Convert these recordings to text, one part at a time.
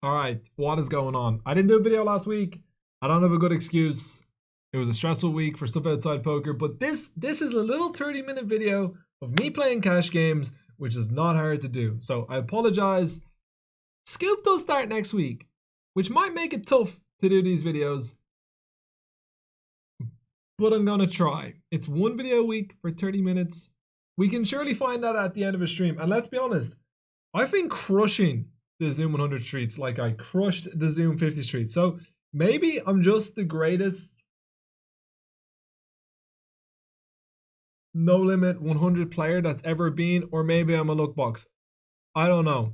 All right, what is going on? I didn't do a video last week. I don't have a good excuse. It was a stressful week for stuff outside poker, but this is a little 30-minute video of me playing cash games, which is not hard to do. So I apologize. Scoop does start next week, which might make it tough to do these videos, but I'm gonna try. It's one video a week for 30 minutes. We can surely find that at the end of a stream. And let's be honest, I've been crushing the Zoom 100 streets like I crushed the Zoom 50 streets. So maybe I'm just the greatest no limit 100 player that's ever been, or maybe I'm a look box. I don't know.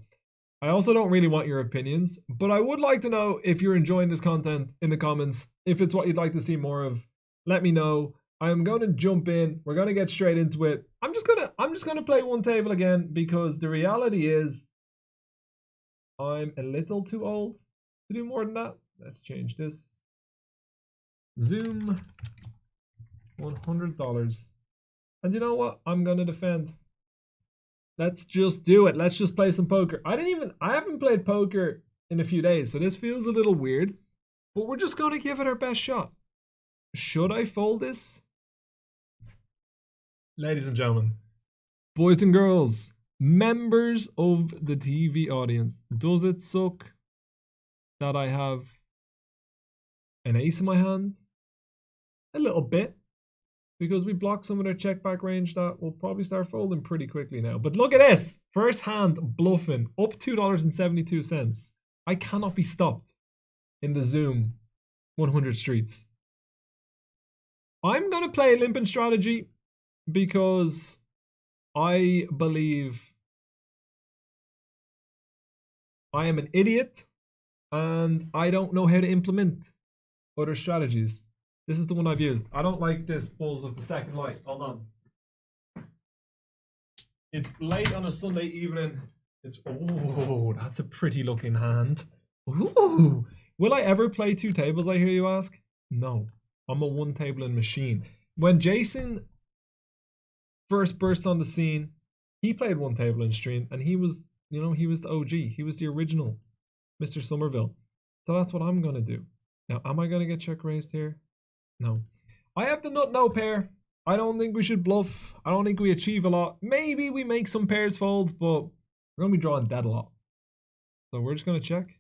I also don't really want your opinions, but I would like to know if you're enjoying this content in the comments. If it's what you'd like to see more of, let me know. I'm going to jump in. We're going to get straight into it. I'm just going to play one table again because the reality is I'm a little too old to do more than that. Let's change this. Zoom $100. And you know what? I'm going to defend. Let's just do it. Let's just play some poker. I haven't played poker in a few days, so this feels a little weird, but we're just going to give it our best shot. Should I fold this? Ladies and gentlemen, boys and girls, members of the TV audience, does it suck that I have an ace in my hand? A little bit, because we blocked some of their check back range that will probably start folding pretty quickly now. But look at this. First hand bluffing, up $2.72. I cannot be stopped in the Zoom 100 streets. I'm going to play a limping strategy because I believe I am an idiot and I don't know how to implement other strategies. This is the one I've used. I don't like this Bulls of the Second Light. Hold on. It's late on a Sunday evening. Oh, that's a pretty looking hand. Ooh. Will I ever play two tables, I hear you ask? No. I'm a one tabling machine. When Jason first burst on the scene, he played one table in stream and he was, he was the OG. He was the original Mr. Somerville. So that's what I'm going to do. Now, am I going to get check raised here? No. I have the nut no pair. I don't think we should bluff. I don't think we achieve a lot. Maybe we make some pairs fold, but we're going to be drawing dead a lot. So we're just going to check.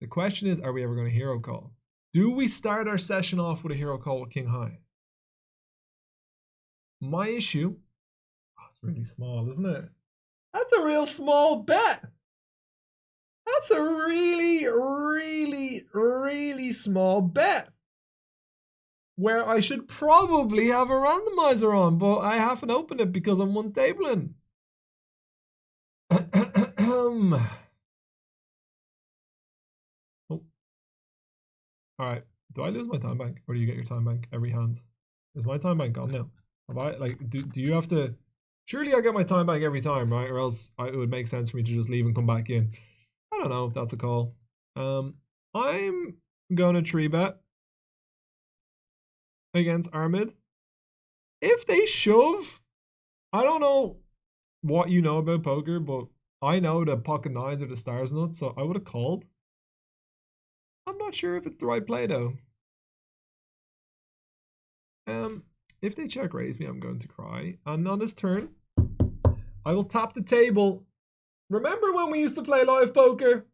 The question is, are we ever going to hero call? Do we start our session off with a hero call with King High? My issue, it's really small, isn't it? That's a real small bet. That's a really, really, really small bet. Where I should probably have a randomizer on, but I haven't opened it because I'm one tabling. Oh. All right. Do I lose my time bank, or do you get your time bank every hand? Is my time bank gone now? Have I do you have to? Surely I get my time bank every time, right? Or else it would make sense for me to just leave and come back in. I don't know if that's a call. I'm gonna tree bet against Armid. If they shove, I don't know what you know about poker, but I know that pocket nines are the stars nuts, so I would have called. I'm not sure if it's the right play though. If they check raise me, I'm going to cry. And on this turn, I will tap the table. Remember when we used to play live poker?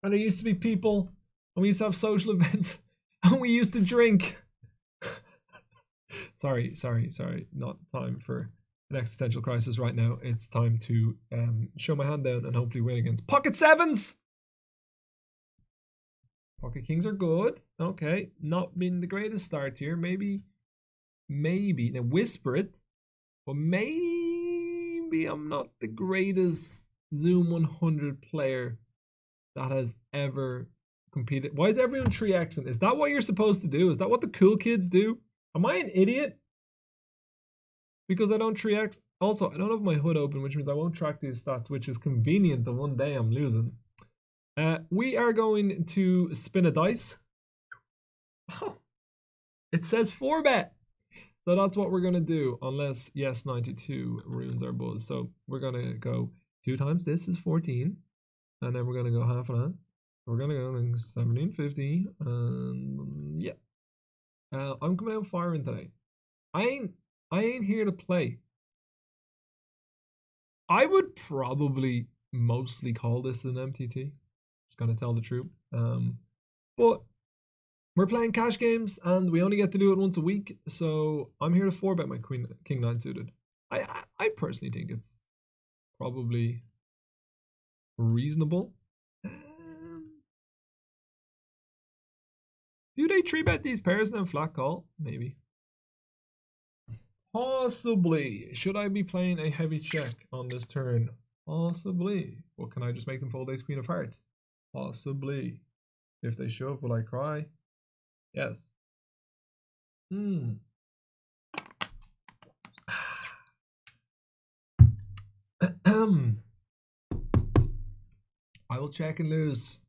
And there used to be people, and we used to have social events, and we used to drink. Sorry. Not time for an existential crisis right now. It's time to show my hand down and hopefully win against pocket sevens. Pocket kings are good. Okay, not been the greatest start here. Maybe. Now whisper it, but maybe I'm not the greatest Zoom 100 player that has ever competed. Why is everyone 3xing? Is that what you're supposed to do? Is that what the cool kids do? Am I an idiot? Because I don't 3x. Also, I don't have my HUD open, which means I won't track these stats, which is convenient the one day I'm losing. We are going to spin a dice. Oh, it says 4-bet. So that's what we're going to do, unless yes 92 ruins our buzz. So we're going to go 2 times this is 14. And then we're gonna go half of that. We're gonna go 1750, and yeah. I'm coming out firing today. I ain't here to play. I would probably mostly call this an MTT. Just gonna tell the truth. But we're playing cash games, and we only get to do it once a week. So I'm here to 4-bet my King 9 suited. I personally think it's probably reasonable. Do they 3-bet these pairs and then flat call? Maybe. Possibly. Should I be playing a heavy check on this turn? Possibly. Or can I just make them fold ace queen of hearts? Possibly. If they shove, will I cry? Yes. I will check and lose.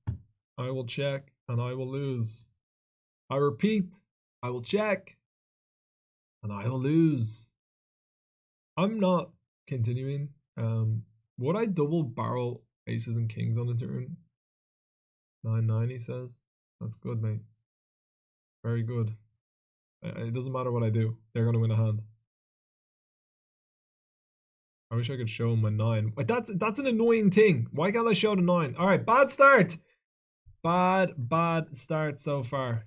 I will check and I will lose. I repeat, I will check and I will lose. I'm not continuing. Would I double barrel aces and kings on the turn? 9-9, he says. That's good, mate. Very good. It doesn't matter what I do. They're going to win a hand. I wish I could show him my 9. But that's an annoying thing. Why can't I show the 9? All right, bad start. Bad start so far.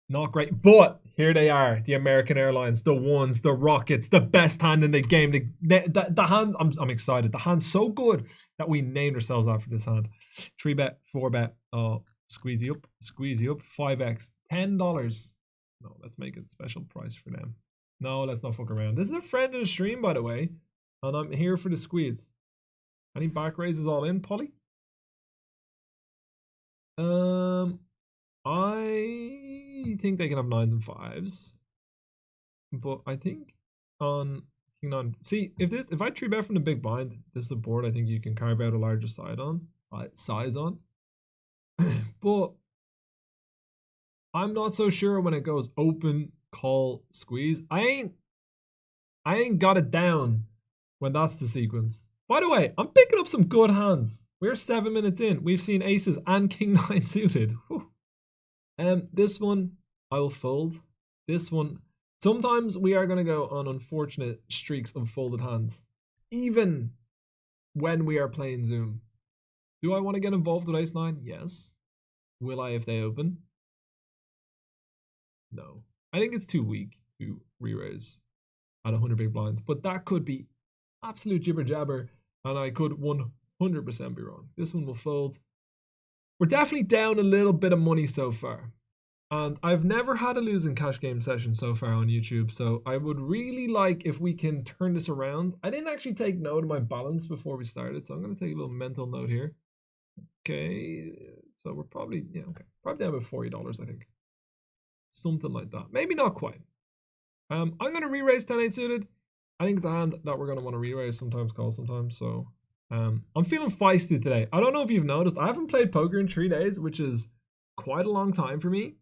Not great, but here they are, the American Airlines, the ones, the Rockets, the best hand in the game. The hand, I'm excited. The hand's so good that we named ourselves after this hand. 3-bet, 4-bet, squeezy up, 5x, $10. No, let's make it a special price for them. No, let's not fuck around. This is a friend in the stream, by the way, and I'm here for the squeeze. Any back raises all in, Polly? I think they can have 9s and 5s, but I think on King 9. See, if I 3-bet from the big blind, this is a board I think you can carve out a larger size on. But I'm not so sure when it goes open, call, squeeze. I ain't got it down when that's the sequence. By the way, I'm picking up some good hands. We're 7 minutes in. We've seen aces and King 9 suited. Whew. This one I will fold. This one, sometimes we are going to go on unfortunate streaks of folded hands, even when we are playing Zoom. Do I want to get involved with ace 9? Yes. Will I if they open? No. I think it's too weak to re-raise at 100 big blinds, but that could be absolute jibber jabber, and I could 100% be wrong. This one will fold. We're definitely down a little bit of money so far. And I've never had a losing cash game session so far on YouTube, so I would really like if we can turn this around. I didn't actually take note of my balance before we started, so I'm going to take a little mental note here. Okay, so we're probably, probably down about $40, I think. Something like that. Maybe not quite. I'm going to re-raise 10-8 suited. I think it's a hand that we're going to want to re-raise, sometimes call sometimes, so I'm feeling feisty today. I don't know if you've noticed, I haven't played poker in 3 days, which is quite a long time for me.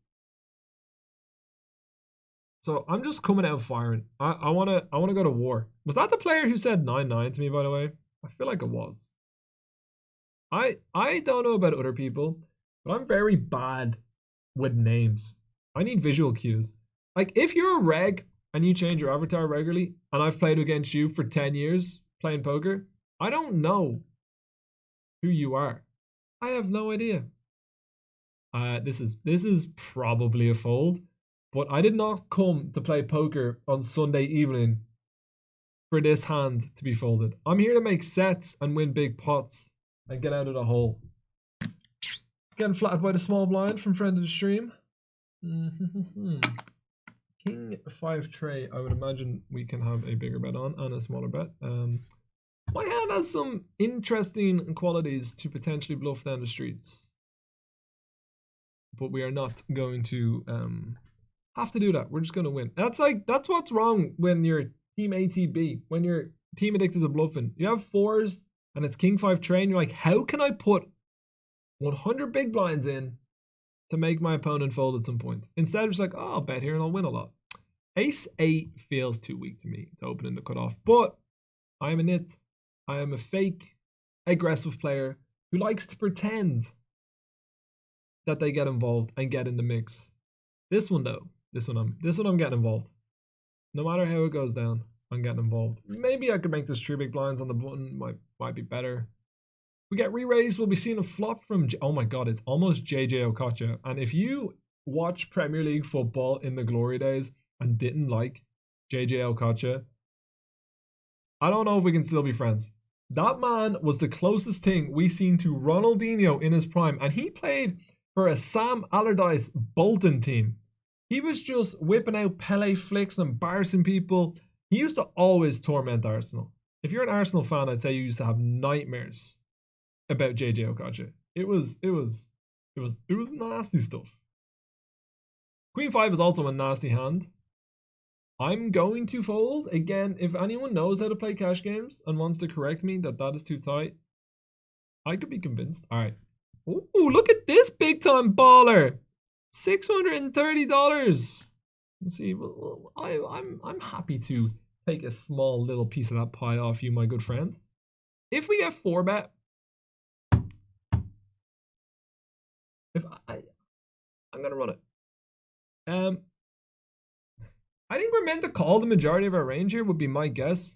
So I'm just coming out firing. I wanna go to war. Was that the player who said 9-9 to me, by the way? I feel like it was. I don't know about other people, but I'm very bad with names. I need visual cues. Like if you're a reg and you change your avatar regularly, and I've played against you for 10 years playing poker, I don't know who you are. I have no idea. This is probably a fold. But I did not come to play poker on Sunday evening for this hand to be folded. I'm here to make sets and win big pots and get out of the hole. Getting flattered by the small blind from friend of the stream. King 5 tray, I would imagine we can have a bigger bet on and a smaller bet. My hand has some interesting qualities to potentially bluff down the streets. But we are not going to have to do that. We're just going to win. That's what's wrong when you're team ATB, when you're team addicted to bluffing. You have 4s and it's King 5 train. You're like, how can I put 100 big blinds in to make my opponent fold at some point? Instead of just like, oh, I'll bet here and I'll win a lot. Ace 8 feels too weak to me to open in the cutoff, but I am a nit. I am a fake. aggressive player who likes to pretend that they get involved and get in the mix. This one though, this one I'm getting involved. No matter how it goes down, I'm getting involved. Maybe I could make this 3 big blinds on the button. Might be better. We get re-raised. We'll be seeing a flop from. Oh my god, it's almost JJ Okocha. And if you watch Premier League football in the glory days and didn't like JJ Okocha, I don't know if we can still be friends. That man was the closest thing we seen to Ronaldinho in his prime, and he played for a Sam Allardyce Bolton team. He was just whipping out Pele flicks and embarrassing people. He used to always torment Arsenal. If you're an Arsenal fan, I'd say you used to have nightmares about JJ Okocha. It was nasty stuff. Queen 5 is also a nasty hand. I'm going to fold. Again, if anyone knows how to play cash games and wants to correct me that is too tight, I could be convinced. All right. Ooh, look at this big time baller. $630. Let's see. Well, I'm happy to take a small little piece of that pie off you, my good friend. If we get 4-bet, I'm gonna run it. I think we're meant to call the majority of our range here, would be my guess.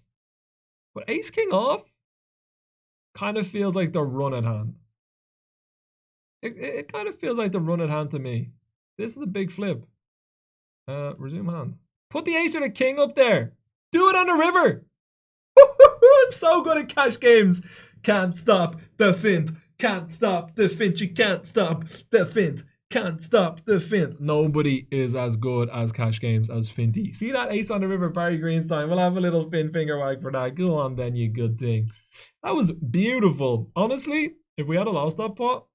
But ace king off kind of feels like the run at hand. It kind of feels like the run at hand to me. This is a big flip. Resume hand. Put the ace or the king up there. Do it on the river. I'm so good at cash games. Can't stop the fint. Can't stop the fint. You can't stop the fint. Can't stop the fint. Nobody is as good as cash games as Finty. See that ace on the river, Barry Greenstein? We'll have a little fin finger wag for that. Go on then, you good thing. That was beautiful. Honestly, if we had lost that pot,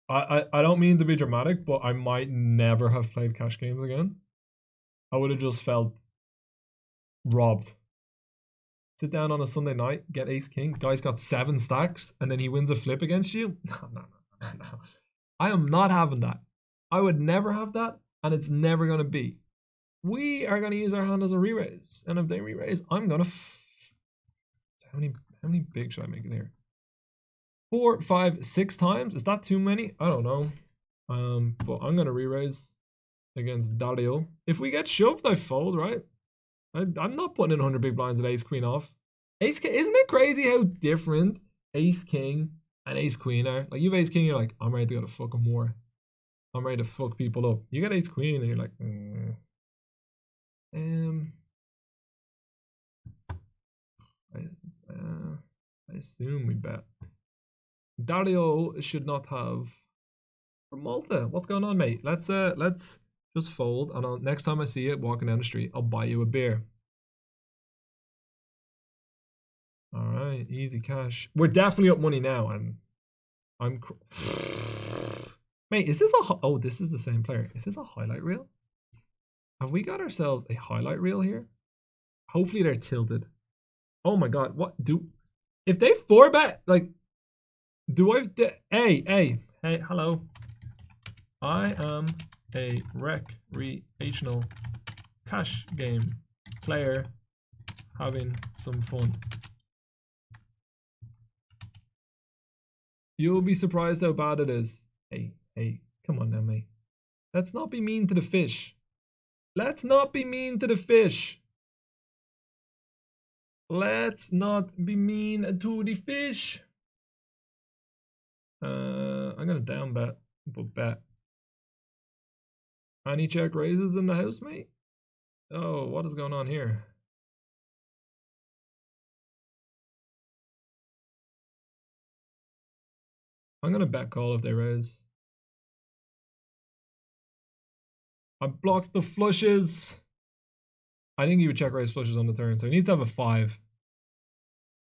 I don't mean to be dramatic, but I might never have played cash games again. I would have just felt robbed. Sit down on a Sunday night, get ace king. Guy's got 7 stacks, and then he wins a flip against you. No. I am not having that. I would never have that, and it's never going to be. We are going to use our hand as a re-raise, and if they re-raise, I'm going to... How many big should I make in here? 4, 5, 6 times? Is that too many? I don't know. But I'm going to re-raise against Dario. If we get shoved, I fold, right? I'm not putting in 100 big blinds with ace queen off. Ace king, isn't it crazy how different ace king and ace queen are? Like, you have ace king, you're like, I'm ready to go to fucking war. I'm ready to fuck people up. You get ace queen and you're like, I assume we bet. Dario should not have. For Malta, what's going on, mate? Let's just fold, and next time I see it walking down the street, I'll buy you a beer. All right, easy cash. We're definitely up money now, and I'm. Mate, is this a? Oh, this is the same player. Is this a highlight reel? Have we got ourselves a highlight reel here? Hopefully they're tilted. Oh my god, what do? If they 4-bet, like, do I? Hey, hello. I am a recreational cash game player having some fun. You'll be surprised how bad it is. Hey, come on now, mate. Let's not be mean to the fish. Let's not be mean to the fish. Let's not be mean to the fish. I'm gonna down bet, but bet. Any check raises in the house, mate? Oh, what is going on here? I'm gonna bet call if they raise. I blocked the flushes. I think he would check raise flushes on the turn, so he needs to have a 5.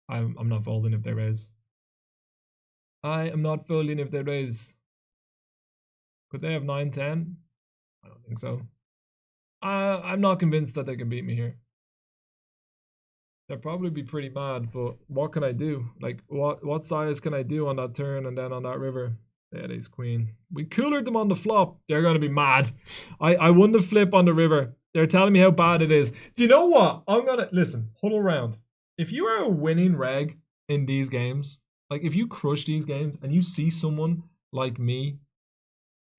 I'm not folding if they raise. I am not folding if they raise. Could they have 9-10? I don't think so. I'm not convinced that they can beat me here. They'll probably be pretty mad, but what can I do? Like, what size can I do on that turn and then on that river? They had ace queen. We coolered them on the flop. They're going to be mad. I won the flip on the river. They're telling me how bad it is. Do you know what? I'm going to... Listen, huddle round. If you are a winning reg in these games, Like if you crush these games and you see someone like me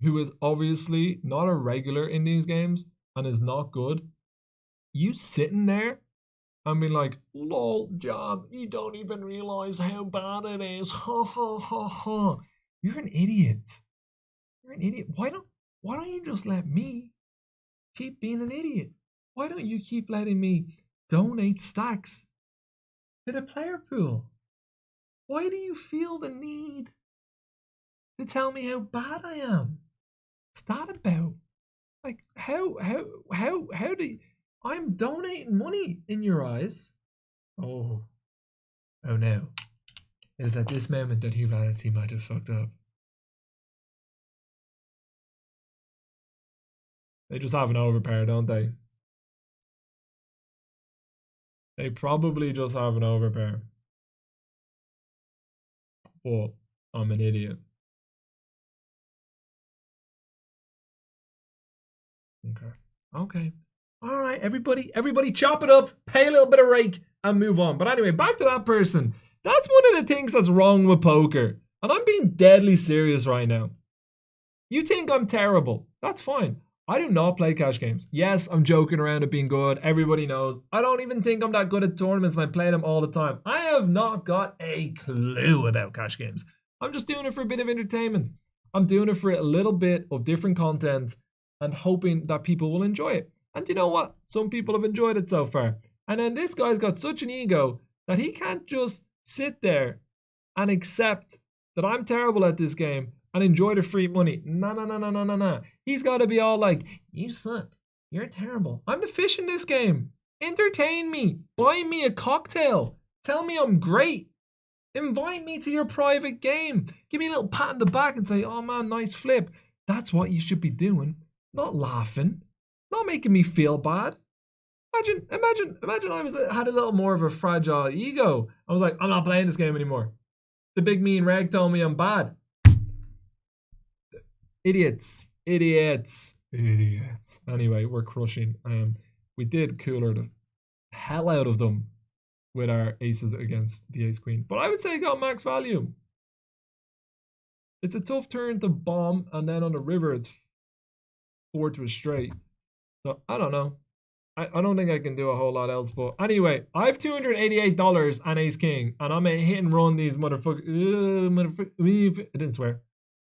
who is obviously not a regular in these games and is not good, you sitting there and be like, lol, John, you don't even realize how bad it is. Ha ha ha ha. You're an idiot. You're an idiot. Why don't you just let me keep being an idiot? Why don't you keep letting me donate stacks to the player pool? Why do you feel the need to tell me how bad I am? What's that about? Like how do you, I'm donating money in your eyes? Oh, oh no. It is at this moment that he realized he might have fucked up. They just have an overpair, don't they? They probably just have an overpair. But I'm an idiot. Okay. Okay. All right, everybody chop it up, pay a little bit of rake, and move on. But anyway, back to that person. That's one of the things that's wrong with poker. And I'm being deadly serious right now. You think I'm terrible. That's fine. I do not play cash games. Yes, I'm joking around at being good. Everybody knows. I don't even think I'm that good at tournaments and I play them all the time. I have not got a clue about cash games. I'm just doing it for a bit of entertainment. I'm doing it for a little bit of different content and hoping that people will enjoy it. And you know what? Some people have enjoyed it so far. And then this guy's got such an ego that he can't just sit there and accept that I'm terrible at this game and enjoy the free money. No, no, no, no, no, no, no. He's got to be all like, you suck. You're terrible. I'm the fish in this game. Entertain me. Buy me a cocktail. Tell me I'm great. Invite me to your private game. Give me a little pat on the back and say, oh man, nice flip. That's what you should be doing. Not laughing. Not making me feel bad. Imagine I had a little more of a fragile ego. I was like, I'm not playing this game anymore. The big mean reg told me I'm bad. Idiots. Anyway, we're crushing. We did cooler the hell out of them with our aces against the ace queen. But I would say got max value. It's a tough turn to bomb, and then on the river it's 4 to a straight. So I don't know. I don't think I can do a whole lot else. But anyway, I have $288 and ace king, and I'm gonna hit and run these motherfuckers. I didn't swear.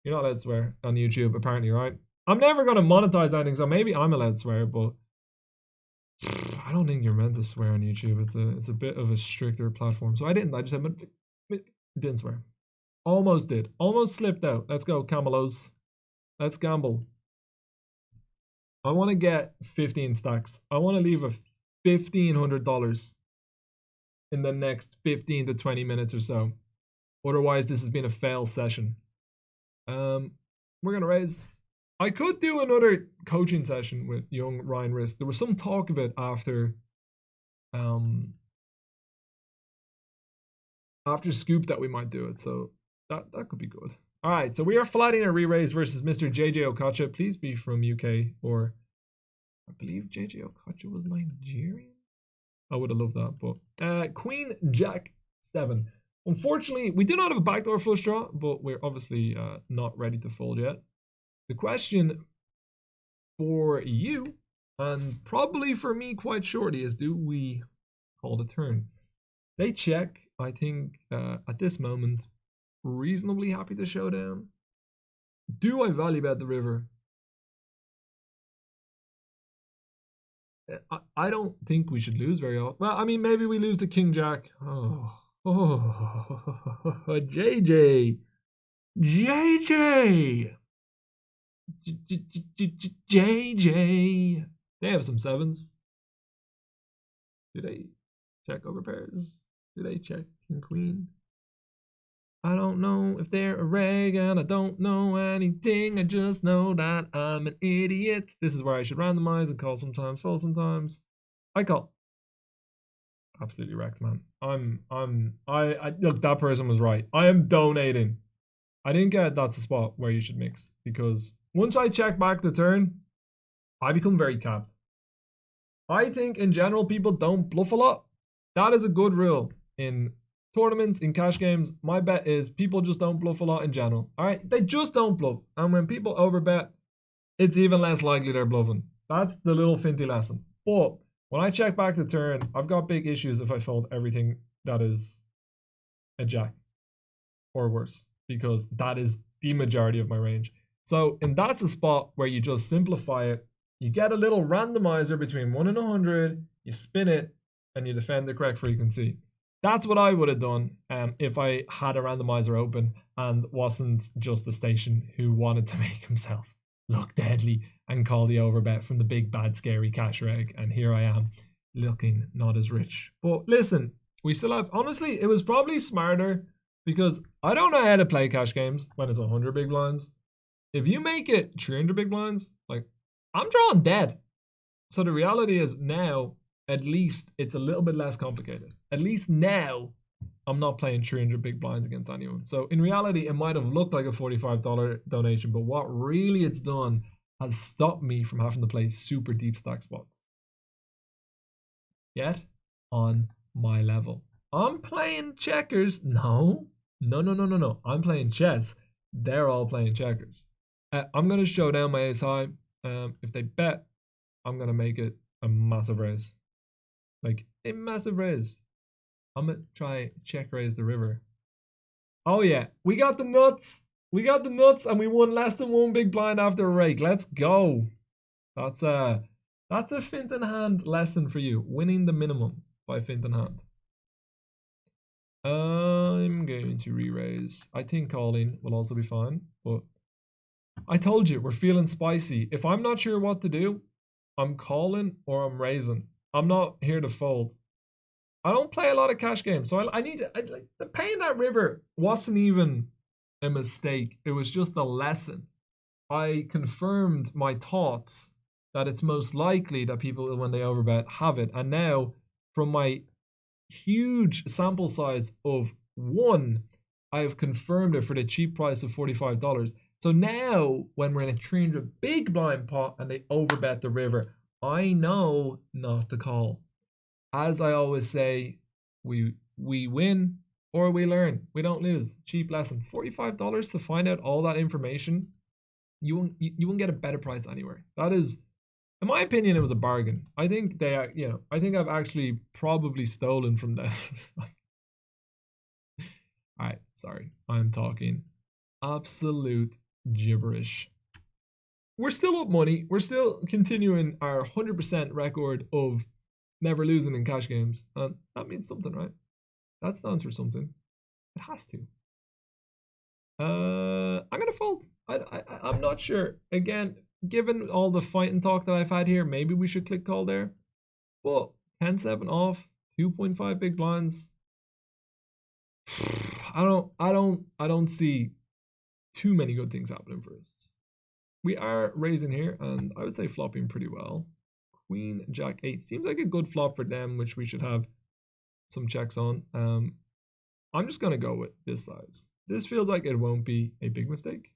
You're not allowed to swear on YouTube, apparently, right? I'm never gonna monetize anything, so maybe I'm allowed to swear, but I don't think you're meant to swear on YouTube. It's a bit of a stricter platform. So I didn't. I just said didn't swear. Almost did. Almost slipped out. Let's go, Camelos. Let's gamble. I want to get 15 stacks. I want to leave a $1,500 in the next 15 to 20 minutes or so. Otherwise, this has been a fail session. We're gonna raise. I could do another coaching session with young Ryan Risk. There was some talk of it after Scoop that we might do it, so that could be good. All right, so we are flatting a re-raise versus Mr. JJ Okocha. Please be from UK, or I believe JJ Okocha was Nigerian. I would have loved that, but Queen Jack 7. Unfortunately, we do not have a backdoor flush draw, but we're obviously not ready to fold yet. The question for you, and probably for me quite shortly, is do we call the turn? They check, I think, at this moment, reasonably happy to show down. Do I value bet the river? I don't think we should lose very often. Well, I mean, maybe we lose to King Jack. Oh, JJ. JJ. JJ. They have some sevens. Do they check over pairs? Do they check king queen? I don't know if they're a reg, and I don't know anything. I just know that I'm an idiot. This is where I should randomize and call sometimes, fold sometimes. I call. Absolutely wrecked, man. I look, that person was right. I am donating. I didn't get that's a spot where you should mix, because once I check back the turn, I become very capped. I think in general people don't bluff a lot. That is a good rule in tournaments, in cash games, my bet is people just don't bluff a lot in general. All right, they just don't bluff, and when people overbet, it's even less likely they're bluffing. That's the little finty lesson. But when I check back the turn, I've got big issues if I fold everything that is a jack or worse, because that is the majority of my range. So, and that's a spot where you just simplify it. You get a little randomizer between 1 and 100, you spin it, and you defend the correct frequency. That's what I would have done if I had a randomizer open and wasn't just a station who wanted to make himself look deadly and call the overbet from the big bad scary cash reg. And here I am looking not as rich. But listen, we still have, honestly, it was probably smarter because I don't know how to play cash games when it's 100 big blinds. If you make it 300 big blinds, like, I'm drawing dead. So the reality is now, at least it's a little bit less complicated. At least now, I'm not playing 300 big blinds against anyone. So in reality, it might have looked like a $45 donation, but what really it's done has stopped me from having to play super deep stack spots. Yet on my level. I'm playing checkers. No. I'm playing chess. They're all playing checkers. I'm going to show down my ace high. If they bet, I'm going to make it a massive raise. Like a massive raise. I'm going to try check raise the river. Oh yeah, we got the nuts. We got the nuts and we won less than one big blind after a rake. Let's go. That's a fint in hand lesson for you. Winning the minimum by fint in hand. I'm going to re-raise. I think calling will also be fine, but I told you, we're feeling spicy. If I'm not sure what to do, I'm calling or I'm raising. I'm not here to fold. I don't play a lot of cash games, so I need to, like, the paying that river wasn't even a mistake. It was just a lesson. I confirmed my thoughts that it's most likely that people, when they overbet, have it. And now, from my huge sample size of 1, I have confirmed it for the cheap price of $45. So now, when we're in a 300 big blind pot and they overbet the river, I know not to call. As I always say, we win or we learn. We don't lose. Cheap lesson. $45 to find out all that information. You won't get a better price anywhere. That is, in my opinion, it was a bargain. I think they are, I think I've actually probably stolen from them. Alright, sorry. I'm talking absolute gibberish. We're still up money. We're still continuing our 100% record of never losing in cash games. And that means something, right? That stands for something. It has to. I'm gonna fold. I'm not sure. Again, given all the fighting talk that I've had here, maybe we should click call there. But 10-7 off, 2.5 big blinds. I don't see too many good things happening for us. We are raising here, and I would say flopping pretty well. Queen, Jack 8 seems like a good flop for them, which we should have some checks on. I'm just gonna go with this size. This feels like it won't be a big mistake.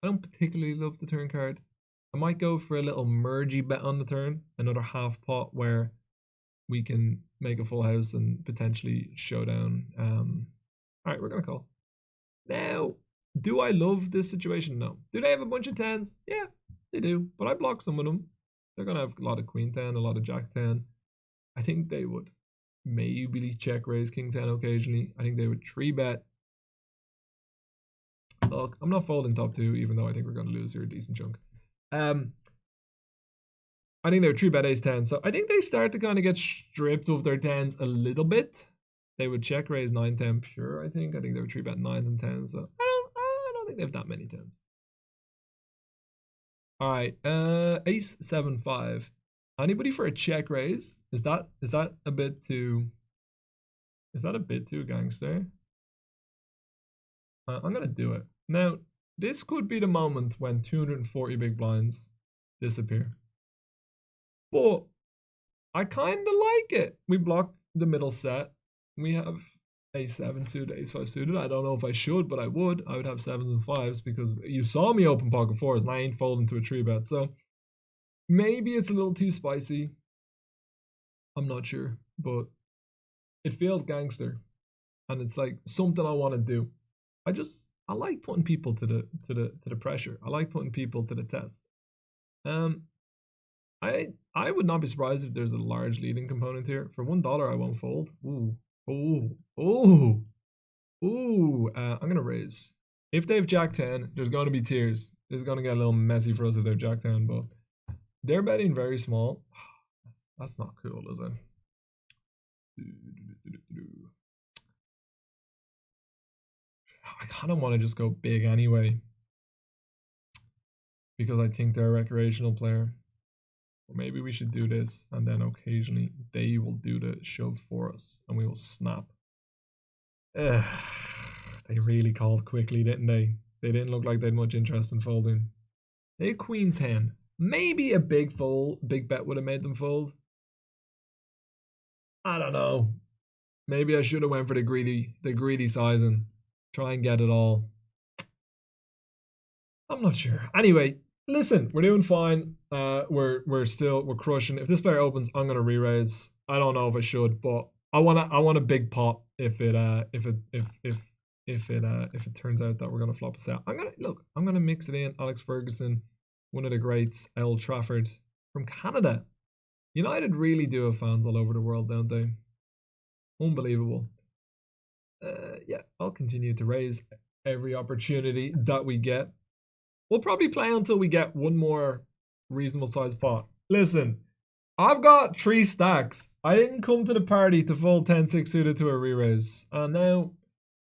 I don't particularly love the turn card. I might go for a little mergy bet on the turn, another half pot where we can make a full house and potentially show down. All right, we're gonna call. Now, do I love this situation? No. Do they have a bunch of 10s? Yeah, they do, but I block some of them. They're gonna have a lot of queen 10, a lot of jack 10. I think they would maybe check raise king 10 occasionally. I think they would 3-bet. Look, I'm not folding top 2, even though I think we're gonna lose here a decent chunk. I think they would 3-bet ace 10, so I think they start to kind of get stripped of their 10s a little bit. They would check raise 9-10 pure, I think. I think they would 3-bet 9s and 10s, so I don't think they have that many 10s. All right, ace 7-5. Anybody for a check raise? Is that a bit too? Is that a bit too gangster? I'm gonna do it now. This could be the moment when 240 big blinds disappear, but I kind of like it. We block the middle set. We have a7 suited, ace5 suited. I don't know if I should, but I would. I would have 7s and 5s because you saw me open pocket 4s and I ain't folding to a 3-bet. So maybe it's a little too spicy. I'm not sure, but it feels gangster. and it's like something I want to do. I like putting people to the pressure. I like putting people to the test. Um, I would not be surprised if there's a large leading component here. For $1, I won't fold. Ooh, ooh, ooh, ooh. I'm gonna raise. If they have Jack 10, there's going to be tears. It's going to get a little messy for us if they have Jack 10, but they're betting very small. That's not cool, is it? I kind of want to just go big anyway because I think they're a recreational player. Or maybe we should do this, and then occasionally they will do the shove for us, and we will snap. Ugh, they really called quickly, didn't they? They didn't look like they had much interest in folding. They had Queen 10. Maybe a big bet would have made them fold. I don't know. Maybe I should have went for the greedy sizing. Try and get it all. I'm not sure. Anyway, listen, we're doing fine. We're crushing. If this player opens, I'm gonna re-raise. I don't know if I should, but I want a big pot if it turns out that we're gonna flop us out. I'm gonna mix it in. Alex Ferguson, one of the greats, Old Trafford from Canada. United really do have fans all over the world, don't they? Unbelievable. Yeah, I'll continue to raise every opportunity that we get. We'll probably play until we get one more reasonable sized pot. Listen, I've got 3 stacks. I didn't come to the party to fold 10-6 suited to a re-raise. And now,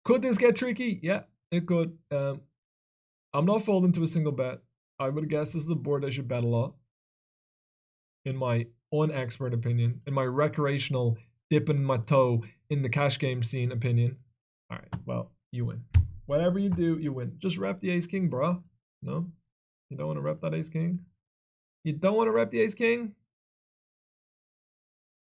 could this get tricky? Yeah, it could. I'm not folding to a single bet. I would guess this is a board I should bet a lot. In my unexpert opinion. In my recreational dipping my toe in the cash game scene opinion. Alright, well, you win. Whatever you do, you win. Just rep the ace king, bro. No? You don't want to rep that ace king? You don't want to rep the ace king?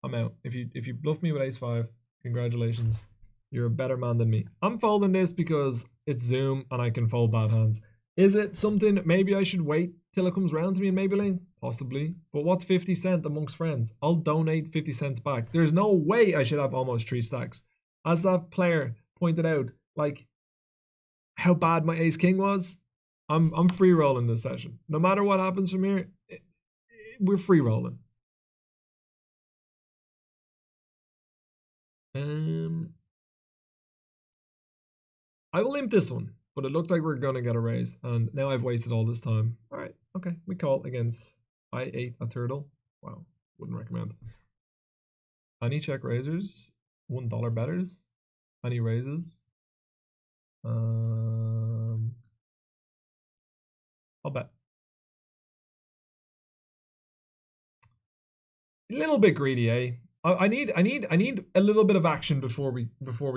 I'm out. If you bluff me with ace 5, congratulations. You're a better man than me. I'm folding this because it's Zoom and I can fold bad hands. Is it something maybe I should wait till it comes round to me in Maybelline? Possibly. But what's 50 cents amongst friends? I'll donate 50 cents back. There's no way I should have almost 3 stacks. As that player pointed out, like how bad my ace king was, I'm free rolling this session. No matter what happens from here, we're free rolling. I will limp this one, but it looks like we're gonna get a raise, and now I've wasted all this time. All right, okay, we call against I ate a turtle. Wow, wouldn't recommend. Any check raisers, $1 betters. Any raises? I'll bet. A little bit greedy, eh? I need a little bit of action before we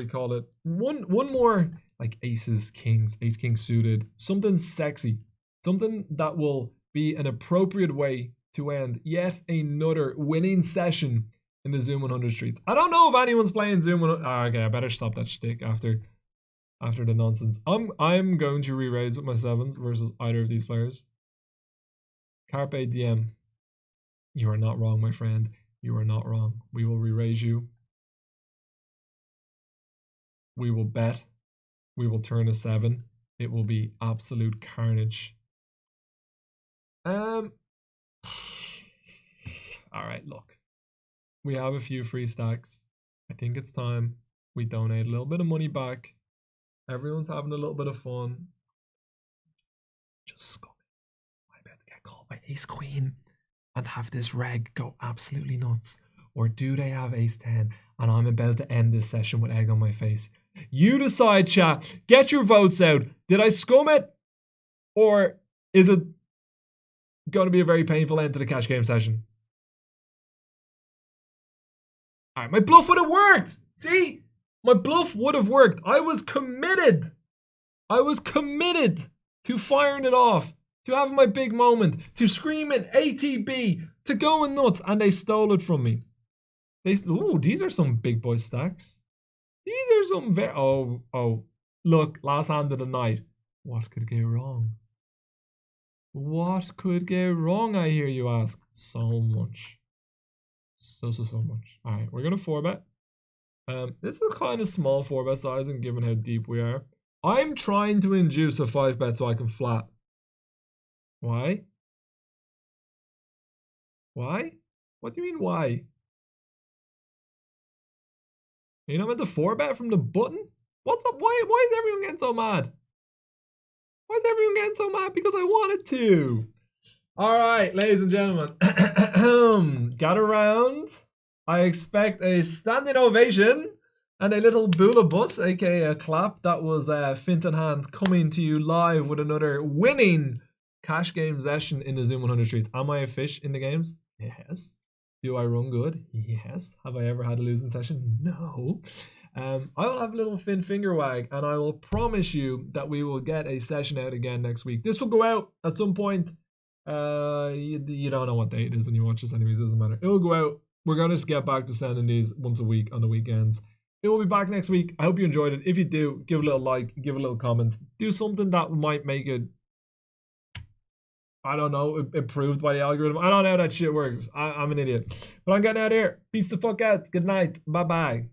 call it. One more like aces, kings, ace king suited, something sexy, something that will be an appropriate way to end yet another winning session in the Zoom 100 streets. I don't know if anyone's playing Zoom 100. Okay, I better stop that shtick after the nonsense. I'm going to re-raise with my 7s versus either of these players. Carpe diem. You are not wrong, my friend. You are not wrong. We will re-raise you. We will bet. We will turn a 7. It will be absolute carnage. All right, look. We have a few free stacks. I think it's time we donate a little bit of money back. Everyone's having a little bit of fun. Just scum it. I bet to get called by ace queen and have this reg go absolutely nuts. Or do they have ace 10 and I'm about to end this session with egg on my face? You decide, chat. Get your votes out. Did I scum it? Or is it going to be a very painful end to the cash game session? All right, my bluff would have worked. See? My bluff would have worked. I was committed. I was committed to firing it off, to having my big moment, to screaming ATB, to going nuts, and they stole it from me. Ooh, these are some big boy stacks. These are some very... Oh. Look, last hand of the night. What could go wrong? What could go wrong, I hear you ask? So much. So much. All right, we're going to 4-bet. This is kind of small 4-bet sizing given how deep we are. I'm trying to induce a 5-bet so I can flat. Why? Why? What do you mean why? You know, meant the 4-bet from the button? What's up? Why is everyone getting so mad? Why is everyone getting so mad? Because I wanted to. All right, ladies and gentlemen, gather round. I expect a standing ovation and a little boola bus, aka a clap. That was Fint in Hand coming to you live with another winning cash game session in the Zoom 100 streets. Am I a fish in the games? Yes. Do I run good? Yes. Have I ever had a losing session? No. I will have a little Finn finger wag, and I will promise you that we will get a session out again next week. This will go out at some point. You don't know what day it is when you watch this, anyways. It doesn't matter. It will go out. We're gonna just get back to sending these once a week on the weekends. It will be back next week. I hope you enjoyed it. If you do, give a little like, give a little comment, do something that might make it, I don't know, improved by the algorithm. I don't know how that shit works. I'm an idiot. But I'm getting out of here. Peace the fuck out. Good night. Bye bye.